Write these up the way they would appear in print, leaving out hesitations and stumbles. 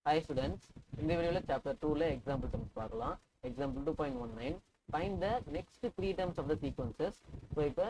Hi students, இந்த வீடியோல chapter 2ல example terms பார்க்கலாம். Example 2.19 find the next three terms of the sequences. So இப்போ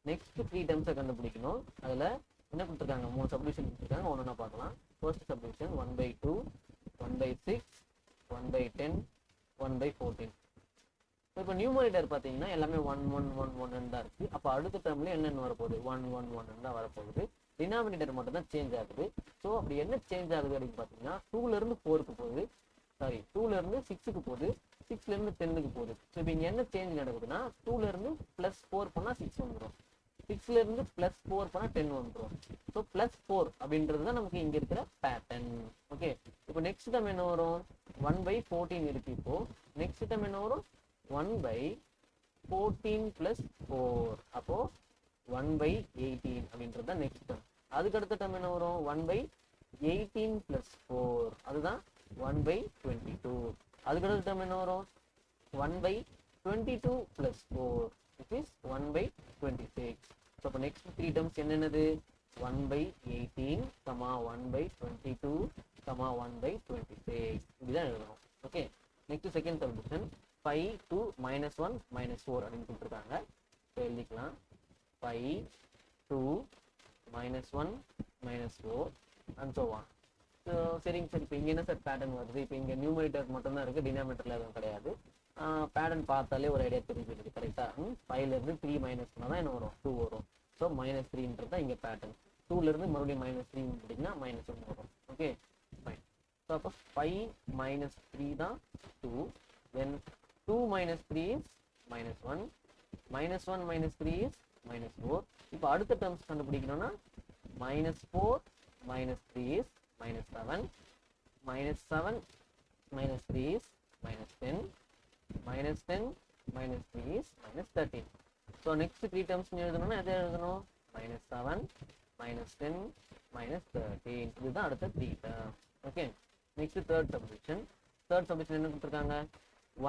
next three terms கண்டுபிடிக்கணும். அதில் என்ன கொடுத்துருக்காங்க, 3 subdivision கொடுத்துருக்காங்க, ஒன்று பார்க்கலாம். First subdivision 1/2, 1/6, 1/10, 1/14. இப்போ நியூமரேட்டர் பார்த்தீங்கன்னா எல்லாமே 1 1 1 1 தான் இருக்கு. அப்போ அடுத்த டேர்ம்ல என்னென்ன வரப்போகுது, 1 1 1 தான் வரப்போகுது. டினாமினேட்டர் மட்டும் தான் சேஞ்ச் ஆகுது. ஸோ அப்படி என்ன சேஞ்ச் ஆகுது அப்படின்னு பார்த்தீங்கன்னா 2லேருந்து 4க்கு போகுது, 2லேருந்து 6க்கு போகுது, 6லேருந்து 10க்கு போகுது. ஸோ இப்போ இங்கே என்ன சேஞ்ச் நடக்குதுன்னா 2லேருந்து +4 பண்ணால் 6 வந்துடும், 6லேருந்து +4 பண்ணால் 10 வந்துடும். ஸோ +4 அப்படின்றது தான் நமக்கு இங்கே இருக்கிற பேட்டர்ன். ஓகே, இப்போ நெக்ஸ்ட் டைம் என்ன வரும், 1/14 இருக்கு. இப்போ நெக்ஸ்ட் டைம் என்ன வரும், 1/14 + 4. அப்போ 1/18 அப்படின்றது தான் நெக்ஸ்ட் டேர்ம். அதுக்கு அடுத்த டேர்ம் என்ன வரும், 1/18 + 4, அதுதான் 1/22. அதுக்கு அடுத்த டேர்ம் என்ன வரும், 1/22 + 4, which is 1/26. ஸோ அப்போ நெக்ஸ்ட் 3 டேர்ம்ஸ் என்னென்னது, 1/18, 1/22, 1/26. இப்படிதான் எழுதணும். Okay, next second subdivision 5 to -1 -4 அப்படின்னு கொடுத்துருக்காங்க. ஸோ எழுதிக்கலாம் 5 to -1 -4 and so on. So சரிங்க சார், இப்போ இங்கே என்ன சார் பேட்டர்ன் வருது, இப்போ இங்கே நியூமரேட்டர் மட்டும்தான் இருக்குது, டினாமினேட்டரில் எதுவும் கிடையாது. பேட்டர்ன் பார்த்தாலே ஒரு ஐடியா தெரிஞ்சுக்கிது கரெக்டாக. 5லேருந்து 3 - 1 தான் என்ன வரும், 2 வரும். ஸோ -3ன்றது தான் இங்கே பேட்டர்ன். 2லேருந்து மறுபடியும் -3 அப்படின்னா -1 வரும். Okay fine. ஸோ அப்போ 5 - 3 தான் 2, தென் 2 - 3 is -1, -1 - 3 is -4. இப்போ அடுத்த டேர்ம்ஸ் கண்டுபிடிக்கணும்னா -4 - 3 is -7, -7 - 3 is -10, -10 - 3 is -13. So next 3 terms எழுதணும்னா எதை எழுதணும், -7, -10, -13. இதுதான் அடுத்த 3 term. Okay, next third subdivision. Third subdivision என்ன கொடுத்துருக்காங்க,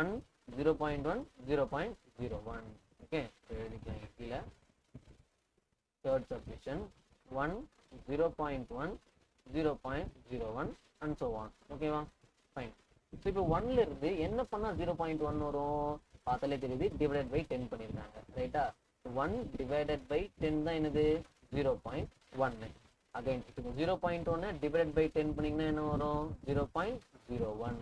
1 0.1 0.01. ஓகே, எழுதிக்கலாம் கீழே. Third subdivision 1 0.1 0.01 and so on. ஓகேவா ஃபைன். ஸோ இப்போ 1ல இருந்து என்ன பண்ணால் 0.1 வரும், பார்த்தாலே தெரியுது, டிவைடட் பை 10 பண்ணியிருக்காங்க ரைட்டா. 1 டிவைடட் பை 10 தான் என்னது, 0.1. அகைன் இப்போ 0.1 டிவைடட் பை 10 பண்ணிங்கன்னா என்ன வரும், 0.01.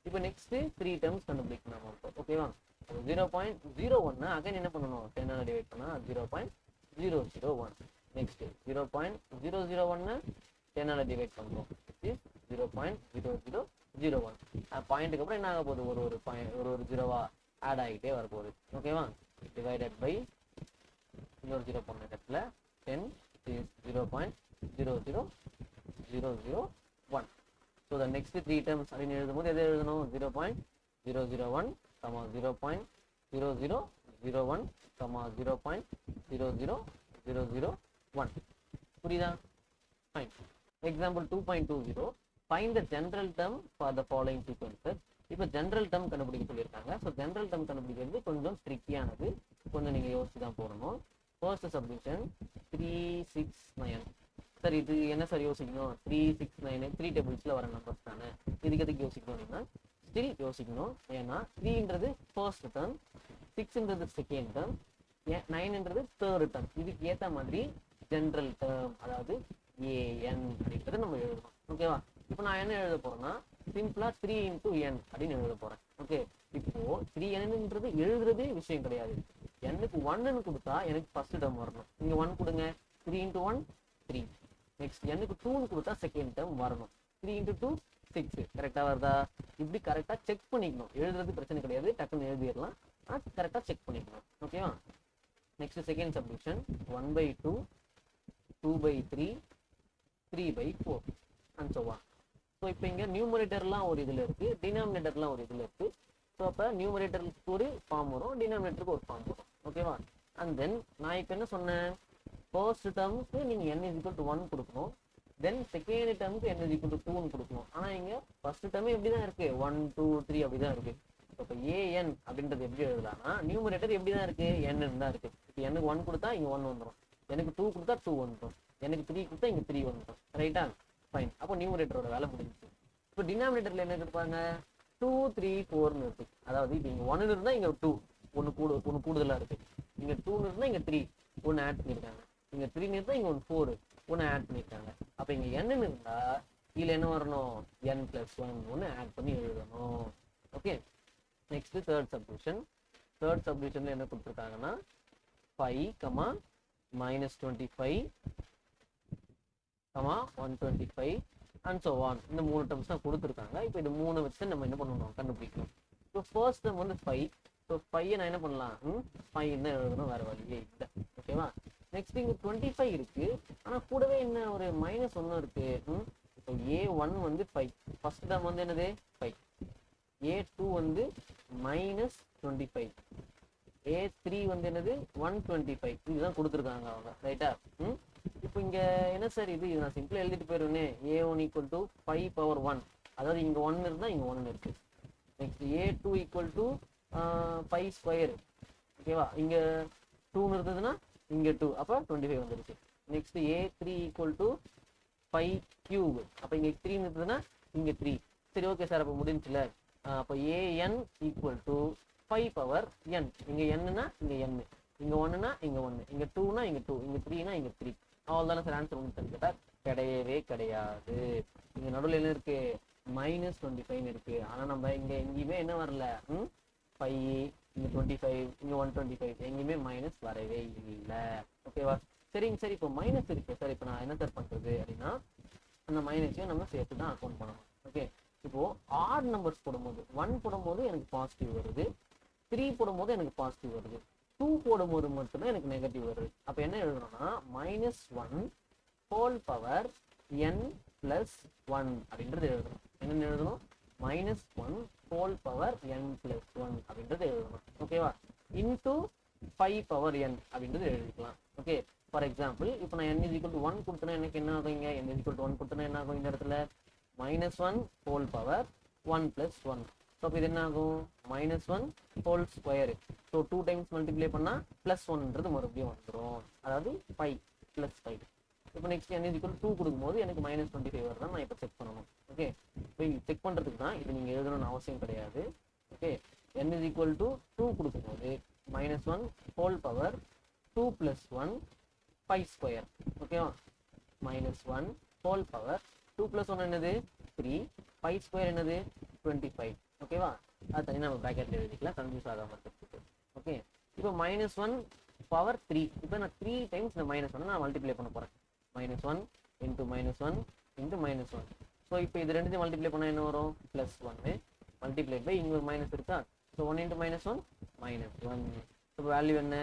இப்போ நெக்ஸ்ட் 3 டேர்ம்ஸ் கண்டுபிடிக்கணும் நம்ம. ஓகேவா, 0.01 அகைன் என்ன பண்ணணும், 10ஆல் டிவைட் பண்ணால் 0.001. நெக்ஸ்ட் 0.001 10ஆல் டிவைட் பண்ணுறோம், 0.0001. பாயிண்ட்டுக்கு அப்புறம் என்ன ஆக போகுது, ஒரு ஜீரோவா ஆட் ஆகிட்டே வரப்போகுது. ஓகேவா, டிவைடட் பை இன்னொரு 0 பண்ண இடத்துல 10 is 0.00001. So the next 3 terms அப்படின்னு எழுதும்போது எதை எழுதணும், 0.001, 0.0001, 0.00001. புரியுதா? Fine. Example 2.20 find the general term for the following sequences. இப்போ ஜென்ரல் டேர்ம் கண்டுபிடிக்க சொல்லியிருக்காங்க. ஸோ ஜென்ரல் டேர்ம் கண்டுபிடிக்கிறது கொஞ்சம் ட்ரிக்கியானது, கொஞ்சம் நீங்கள் யோசிச்சு தான் போடணும். First subdivision 3 6 9. சார் இது என்ன சார் யோசிக்கணும், 3 6 9 3 டேபிள்ஸில் வர நம்பர்ஸ் தானே, இதுக்கு எதுக்கு யோசிக்கணும் அப்படின்னா ஸ்டில் யோசிக்கணும். ஏன்னா 3ன்றது ஃபர்ஸ்ட் டேர்ம், 6ன்றது செகண்ட் டேர்ம், 9ன்றது தேர்ட் டேர்ம். இதுக்கு ஏற்ற மாதிரி ஜென்ரல் டேர்ம், அதாவது ஏஎன் அப்படின்றத நம்ம எழுதணும். ஓகேவா, இப்போ நான் என்ன எழுத போறேன்னா சிம்பிளா 3 × n அப்படின்னு எழுத போறேன். ஓகே, இப்போ 3nன்றது எழுதுறதே விஷயம் கிடையாது. எனக்கு 1ன்னு கொடுத்தா எனக்கு ஃபர்ஸ்ட் டேர்ம் வரணும், இங்க 1 கொடுங்க, 3 × 1 3. நெக்ஸ்ட் எனக்கு 2ன்னு கொடுத்தா செகண்ட் டேர்ம் வரணும், 3 × 2 6. கரெக்டா வருதா? இப்படி கரெக்டா செக் பண்ணிக்கணும். எழுதுறது பிரச்சனை கிடையாது, டக்குன்னு எழுதிடலாம், கரெக்டா செக் பண்ணிக்கணும். ஓகேவா, next second subdivision 1/2, 2/3, 3/4 and so on. So இப்போ இங்கே நியூமரேட்டர்லாம் ஒரு இதில் இருக்குது, டினாமினேட்டர்லாம் ஒரு இதில் இருக்குது. ஸோ அப்போ நியூமரேட்டருக்கு ஒரு ஃபார்ம் வரும், டினாமினேட்டருக்கு ஒரு ஃபார்ம் வரும். ஓகேவா, அண்ட் தென் நான் இப்போ என்ன சொன்னேன், ஃபர்ஸ்ட் டேர்முக்கு நீங்கள் n = 1 கொடுக்கணும், தென் செகண்ட் டேர்முக்கு n = 2ன்னு கொடுக்கணும். ஆனால் இங்கே ஃபர்ஸ்ட் டேர்மே எப்படி தான் இருக்குது, 1 2 3 அப்படி தான் இருக்குது. இப்போ ஏஎன் அப்படின்றது எப்படி எழுதலாம்னா நியூமரேட்டர் எப்படி தான் இருக்குது, n தான் இருக்குது. இப்போ எனக்கு 1 கொடுத்தா இங்கே 1 வந்துடும், எனக்கு 2 கொடுத்தா 2 வந்துடும், எனக்கு 3 கொடுத்தா இங்கே 3 வந்துடும். ரைட்டா, ஃபைன். அப்போ நியூமரேட்டரோட வேலை முடிஞ்சிச்சு. இப்போ டினாமினேட்டரில் என்ன கொடுப்பாங்க 2 3 4ன்னு இருக்கு. அதாவது இப்போ இங்கே 1 இருந்தால் இங்கே 2 ஒன்று கூடுதலாக இருக்கு. இங்கே 2 இருந்தால் இங்கே 3 ஒன்று ஆட் பண்ணியிருக்காங்க. இங்கே 3 இருந்தால் இங்கே 4 ஒன்று ஆட் பண்ணியிருக்காங்க. அப்போ இங்கே n இருந்தால் இதில் என்ன வரணும் n+1 ஒன்று ஆட் பண்ணி எழுதணும். Okay, next third subdivision. Third சப்டிவிஷனில் என்ன கொடுத்துருக்காங்கன்னா 5, -25, 125 அண்ட் ஸோ ஆன். இந்த 3 டேர்ம்ஸ் தான் கொடுத்துருக்காங்க. இப்போ இது 3 வச்சு நம்ம என்ன பண்ணணும் கண்டுபிடிக்கணும். இப்போ ஃபர்ஸ்ட் டேர்ம் வந்து 5. ஸோ 5 நான் என்ன பண்ணலாம் 5 தான் எழுதணும், வேறு வழியே இல்லை. ஓகேவா, நெக்ஸ்ட் இங்கே 25 இருக்கு. ஆனால் கூடவே என்ன ஒரு -1 இருக்கு. இப்போ A1 வந்து 5, ஃபர்ஸ்ட் டேர்ம் வந்து என்னது 5. A2 வந்து -25, A3 வந்து என்னது 125. இதுதான் கொடுத்துருக்காங்க அவங்க, ரைட்டா. இப்போ இங்க என்ன சார் இது நான் சிம்பிளா எழுதிட்டு போயிருவேனே. A1 = 5^1, அதாவது இங்க 1 இருந்தா இங்க 1 இருக்கு. Next A2 = 5². ஓகேவா, இங்க 2 இருந்ததுன்னா இங்க 2, அப்ப 25 வந்துருச்சு. நெக்ஸ்ட் A3 = 5³, அப்ப இங்க 3 இருந்ததுன்னா இங்க 3. சரி, ஓகே சார், அப்ப முடிஞ்சுல. அப்ப AN = 5^n. இங்க n-னா இங்க n, இங்க 1-னா இங்க 1, இங்க 2-னா இங்க 2, இங்க 3-னா இங்க 3. அவ்வளோதானே சார் ஆன்சர் ஒன்று கேட்டா கிடையவே கிடையாது. இங்க நடுவில் என்ன இருக்கு -25 இருக்கு. ஆனா நம்ம இங்க எங்கேயுமே என்ன வரல 5, இங்க 25, இங்க 125, எங்கேயுமே மைனஸ் வரவே இல்லை. ஓகேவா, சரிங்க சார். இப்போ மைனஸ் இருக்கு சார், இப்போ நான் என்ன சார் பண்றது அப்படின்னா அந்த மைனஸையும் நம்ம சேர்த்து தான் அக்கௌண்ட் பண்ணணும். ஓகே, இப்போ ஆட் நம்பர்ஸ் போடும்போது 1 போடும்போது எனக்கு பாசிட்டிவ் வருது, 3 போடும்போது எனக்கு பாசிட்டிவ் வருது, 2 போடும்போது மட்டும்தான் எனக்கு நெகட்டிவ் வருது. அப்போ என்ன எழுதணும்னா -1 ஹோல் பவர் n+1 அப்படின்றது எழுதணும். என்னென்னு எழுதணும் -1 ஹோல் பவர் n+1 அப்படின்றது எழுதணும். ஓகேவா, இன்டூ 5^n அப்படின்றது எழுதிக்கலாம். ஓகே, ஃபார் எக்ஸாம்பிள் இப்போ நான் n = 1 கொடுத்தேன்னா எனக்கு என்ன ஆகும், இங்கே n = 1 கொடுத்தேன்னா என்ன ஆகும், இந்த இடத்துல -1 ஹோல் பவர் 1+1. ஸோ அப்போ இது என்ன ஆகும் -1 whole square. So 2 times multiply பண்ணால் +1ன்றது மறுபடியும் வந்துடும், அதாவது 5 + 5. இப்போ நெக்ஸ்ட் n = 2 கொடுக்கும்போது எனக்கு -25 வருதான் நான் இப்போ செக் பண்ணணும். ஓகே, இப்போ செக் பண்ணுறதுக்கு தான் இது நீங்கள் எழுதணும்னு அவசியம் கிடையாது. ஓகே, n = 2 கொடுக்கும்போது -1 ஹோல் பவர் 2 + 1 5². ஓகேவா, -1 ஹோல் பவர் 2 + 1 என்னது 3, 5² என்னது 25. ஓகேவா, அது தனி நம்ம ப்ராக்கெட்ல எழுதிக்கலாம், கன்ஃபியூஸ் ஆகாம இருக்கிறதுக்கு. ஓகே, இப்போ -1 பவர் 3. இப்போ நான் 3 டைம்ஸ் இந்த -1 நான் மல்டிப்ளை பண்ண போறேன். -1 × -1 × -1. ஸோ இப்போ இது ரெண்டுத்தையும் மல்டிப்ளை பண்ணால் என்ன வரும் +1 மல்டிப்ளைட் பை இங்கே ஒரு மைனஸ் இருக்கா. ஸோ 1 × -1 -1. ஸோ வேல்யூ என்ன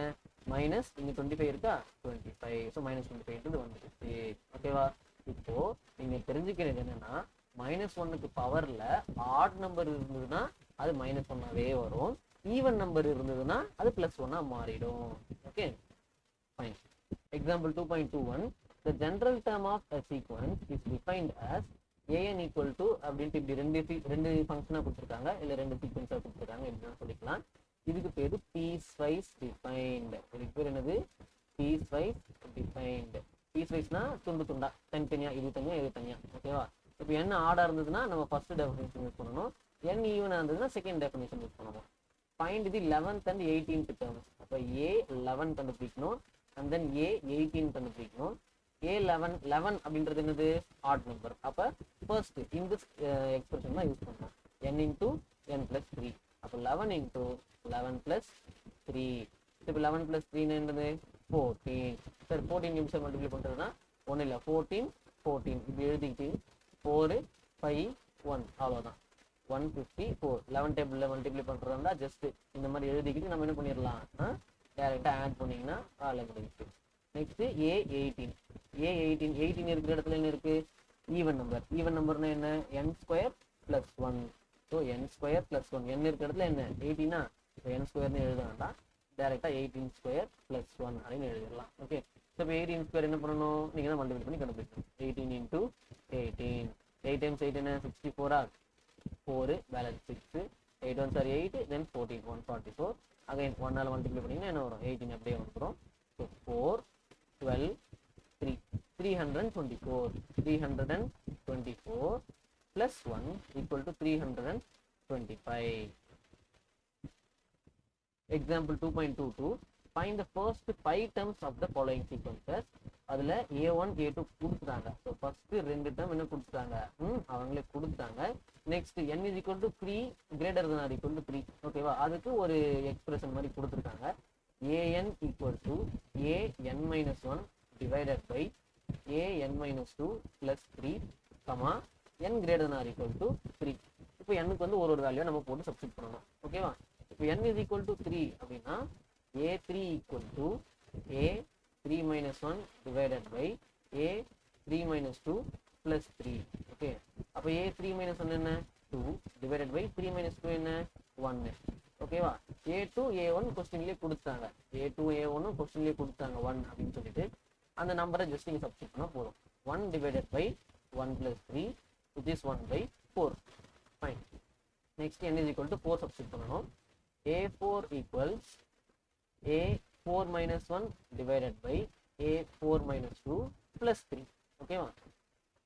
மைனஸ் இங்கே 25 இருக்கா 25. ஸோ -25 வந்துருச்சு. ஓகேவா, இப்போ நீங்க தெரிஞ்சுக்கிறது என்னன்னா -1க்கு பவர்ல ஆட் நம்பர் இருந்ததுன்னா அது -1ஆவே வரும், ஈவன் நம்பர் இருந்ததுன்னா அது +1ஆ மாறிடும். Okay, fine. Example 2.21. The general term of a sequence is defined as an = அப்படின்ட்டு இப்படி ரெண்டு ஃபங்க்ஷனா கொடுத்துருக்காங்க, இல்லை ரெண்டு சீக்வன்ஸா கொடுத்துருக்காங்க, இப்படின்னு சொல்லிக்கலாம். இதுக்கு பேரு பீஸ் வைஸ் டிஃபைன்டு. இதுக்கு பேர் என்னது பீஸ் வைஸ் டிஃபைன்டு. பீஸ் வைஸ்னா துண்டு துண்டா, தனித்தனியா, இது தனியா இது தனியா. ஓகேவா, இப்போ என்ன ஆர்டர் இருந்ததுன்னா நம்ம ஃபர்ஸ்ட் டெஃபினேஷன் யூஸ் பண்ணணும், n ஈவனா இருந்ததுன்னா செகண்ட் டெஃபினேஷன் யூஸ் பண்ணணும். Find the 11th and 18th terms. அப்போ A11 கண்டுபிடிக்கணும், அண்ட் தென் A18 கண்டுபிடிக்கணும். A11 அப்படின்றது என்னது ஆட் நம்பர். அப்போ ஃபர்ஸ்ட் இந்த எக்ஸ்பிரஷன் தான் யூஸ் பண்ணணும், n × n+3. அப்போ 11 × 11 + 3. இப்போ 11 + 3 என்னது 14. சார் 14 நிமிஷம் மல்டிப்ளை பண்ணுறதுனா ஒன்றும் இல்லை, 14 இப்படி எழுதிக்கிட்டு 4 5 1 அவ்வளோதான் 154. 11 டேபிளில் மல்டிப்ளை பண்ணுறதா இருந்தால் ஜஸ்ட் இந்த மாதிரி எழுதிக்கிட்டு நம்ம என்ன பண்ணிடலாம், டேரெக்டாக ஆட் பண்ணிங்கன்னா அதில் முடிஞ்சிச்சு. Next A18. 18 இருக்கிற இடத்துல என்ன இருக்குது ஈவன் நம்பர். ஈவன் நம்பர்னா என்ன n² + 1. So n² + 1. n இருக்கிற இடத்துல என்ன 18னா n²ன்னு எழுத வேண்டாம், டேரெக்டாக 18² + 1 அப்படின்னு எழுதிடலாம். ஓகே, ஸோ இப்போ 18² என்ன பண்ணணும், நீங்கள் தான் மல்டிப்ளை பண்ணி கண்டுபிடிக்கணும். 18 × 18. 8 × 8 என்ன 64. 4 balance 6. 8 1s are 8, then 14 144. Again 1 multiply பண்ணிங்கன்னா என்ன வரும் 18 அப்படியே வந்துடும். So 4 12 3 324. 324 plus 1 equal to 325. Example 2.22, find the first 5 terms of the following sequences. அதில் a1 a2 கொடுத்துட்டாங்க. ஸோ ஃபர்ஸ்ட் 2 டேர்ம் என்ன கொடுத்துட்டாங்க, அவங்களே கொடுத்தாங்க. Next n is equal to 3 greater than or equal to 3. ஓகேவா, அதுக்கு ஒரு எக்ஸ்பிரஷன் மாதிரி கொடுத்துருக்காங்க. an equal to an minus 1 divided by an minus 2 plus 3, comma n greater than or equal to 3. இப்போ n-க்கு வந்து ஒரு வேல்யூ நம்ம போட்டு சப்ஸ்டிட் பண்ணணும். ஓகேவா, இப்போ n is equal to 3 அப்படின்னா a3 equal to a3 minus 1 divided by a3 minus 2 plus 3. Okay, அப்போ a3 minus 1 என்ன 2 divided by 3 minus 2 என்ன 1. ஓகேவா, a2 a1 கொஸ்டின்லேயே கொடுத்தாங்க, a2 a1 கொஸ்டின்லேயே கொடுத்தாங்க 1 அப்படின்னு சொல்லிட்டு அந்த நம்பரை ஜஸ்ட் நீங்கள் சப்ஸ்டிட் பண்ணால் போதும். 1 divided by 1 plus 3 which is 1 by 4. Fine. Next n is equal to 4 substitute பண்ணணும். a4 equals a4 minus 1 divided by a4 minus 2 plus 3. ஓகேவா,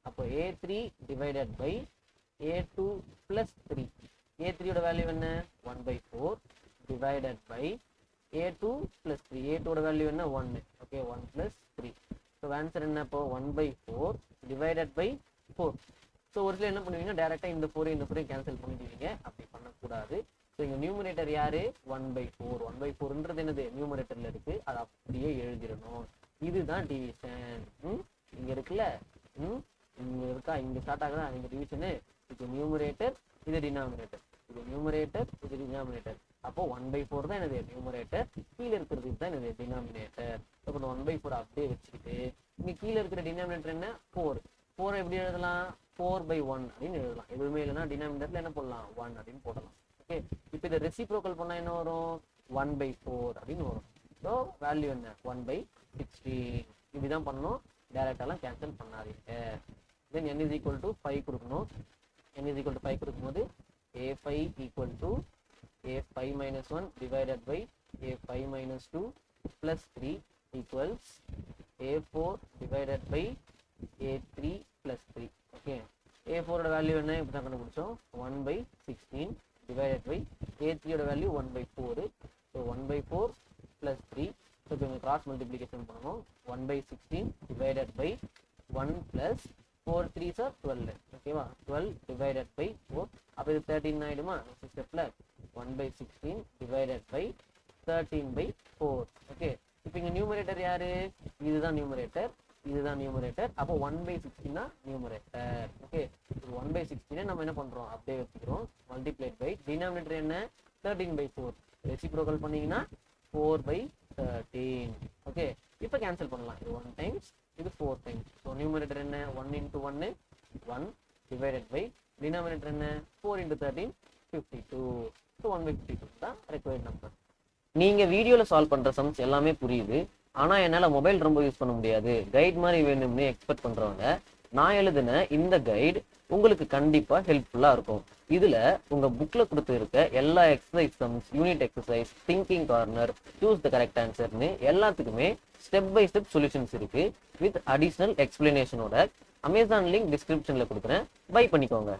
அப்போ a3 divided by a2 plus 3. a3 ஓட வேல்யூ என்ன 1 by 4 divided by a2 plus 3. a2 ஓட value என்ன 1. Okay, 1 plus 3. So answer என்ன, இப்போ 1 by 4 divided by 4. So ஒரு சில என்ன பண்ணுவீங்க, டேரெக்டாக இந்த 4 இந்த 4 கேன்சல் பண்ணிடுவீங்க. அப்படி பண்ணக்கூடாது. ஸோ இங்கே நியூமரேட்டர் யாரு 1 by 4. 1 by 4ன்றது என்னது நியூமரேட்டரில் இருக்கு, அதை அப்படியே எழுதிடணும். இதுதான் டிவிஷன். இங்கே இருக்குல்ல, இங்கே இருக்கா, இங்கே ஸ்டார்ட் ஆகுதா இங்கே டிவிஷனு. இது நியூமரேட்டர், இது டினாமினேட்டர். இது நியூமரேட்டர், இது டினாமினேட்டர். அப்போ 1 by 4 தான் என்னது நியூமரேட்டர், கீழே இருக்கிறது தான் என்னது டினாமினேட்டர். இப்போ 1 by 4 அப்படியே வச்சுக்கிட்டு இங்கே கீழே இருக்கிற டினாமினேட்டர் என்ன 4. 4 எப்படி எழுதலாம் 4 by 1 அப்படின்னு எழுதலாம். எதுவுமே இல்லைன்னா டினாமினேட்டர்ல என்ன போடலாம் 1 அப்படின்னு போடலாம். ஓகே, இப்போ இதை ரெசிப்ரோக்கல் பண்ணால் என்ன வரும் 1 by 4 அப்படின்னு வரும். ஸோ வேல்யூ என்ன 1 by 16. இப்படிதான் பண்ணணும், டேரெக்டாலாம் கேன்சல் பண்ணாதீங்க. தென் n is equal to 5 கொடுக்கணும். n is equal to 5 கொடுக்கும்போது a5 equal to a5 minus 1 divided by a5 minus 2 plus 3 equals a4 divided by a3 plus 3. Okay, a4 ஓட value என்ன இப்படி தான் கண்டுபிடிச்சோம் 1 by 16 divided by a3 ஓட value 1 by 4. So 1 by 4 plus 3. So இப்போ இங்கே cross multiplication பண்ணணும். 1 by 16 divided by 1 plus 4 3s are 12. ஓகேவா, 12 divided by 4. அப்போ இது 13 ஆயிடுமா நெக்ஸ்ட் ஸ்டெப்ல 1 by 16 divided by 13 by 4. Okay, இப்போ இங்கே நியூமரேட்டர் யாரு, இதுதான் நியூமரேட்டர், இதுதான் நியூமரேட்டர். அப்போ 1 by 16 தான் நியூமரேட்டர். ஓகே, 1 by 16 நம்ம என்ன பண்றோம் அப்படியே வச்சுக்கிறோம். மல்டிப்ளைட் பை டினாமினேட்டர் என்ன 13 by 4. ரெசிப்ரோக்கல் பண்ணீங்கன்னா 4 by 13. ஓகே, இப்போ கேன்சல் பண்ணலாம். இது 1 டைம்ஸ், இது 4 டைம்ஸ். ஸோ நியூமரேட்டர் என்ன 1 into 1 1 டிவைடட் பை டினாமினேட்டர் என்ன 4 into 13 52. ஸோ 1 by 52 தான் ரெக்வயர்ட் நம்பர். நீங்க வீடியோல சால்வ் பண்ற சம்ஸ் எல்லாமே புரியுது, ஆனா என்னால மொபைல் ரொம்ப யூஸ் பண்ண முடியாது, கைட் மாதிரி வேணும்னு எக்ஸ்பெக்ட் பண்றவங்க நான் எழுதின இந்த கைடு உங்களுக்கு கண்டிப்பா ஹெல்ப்ஃபுல்லா இருக்கும். இதுல உங்க புக்ல கொடுத்து இருக்க எல்லா exercise sums, unit exercise, thinking corner, choose the correct ஆன்சர்னு எல்லாத்துக்குமே ஸ்டெப் பை ஸ்டெப் சொல்யூஷன்ஸ் இருக்கு வித் அடிஷனல் எக்ஸ்பிளனேஷனோட. அமேசான் லிங்க் டிஸ்கிரிப்ஷன்ல கொடுக்குறேன், பை பண்ணிக்கோங்க.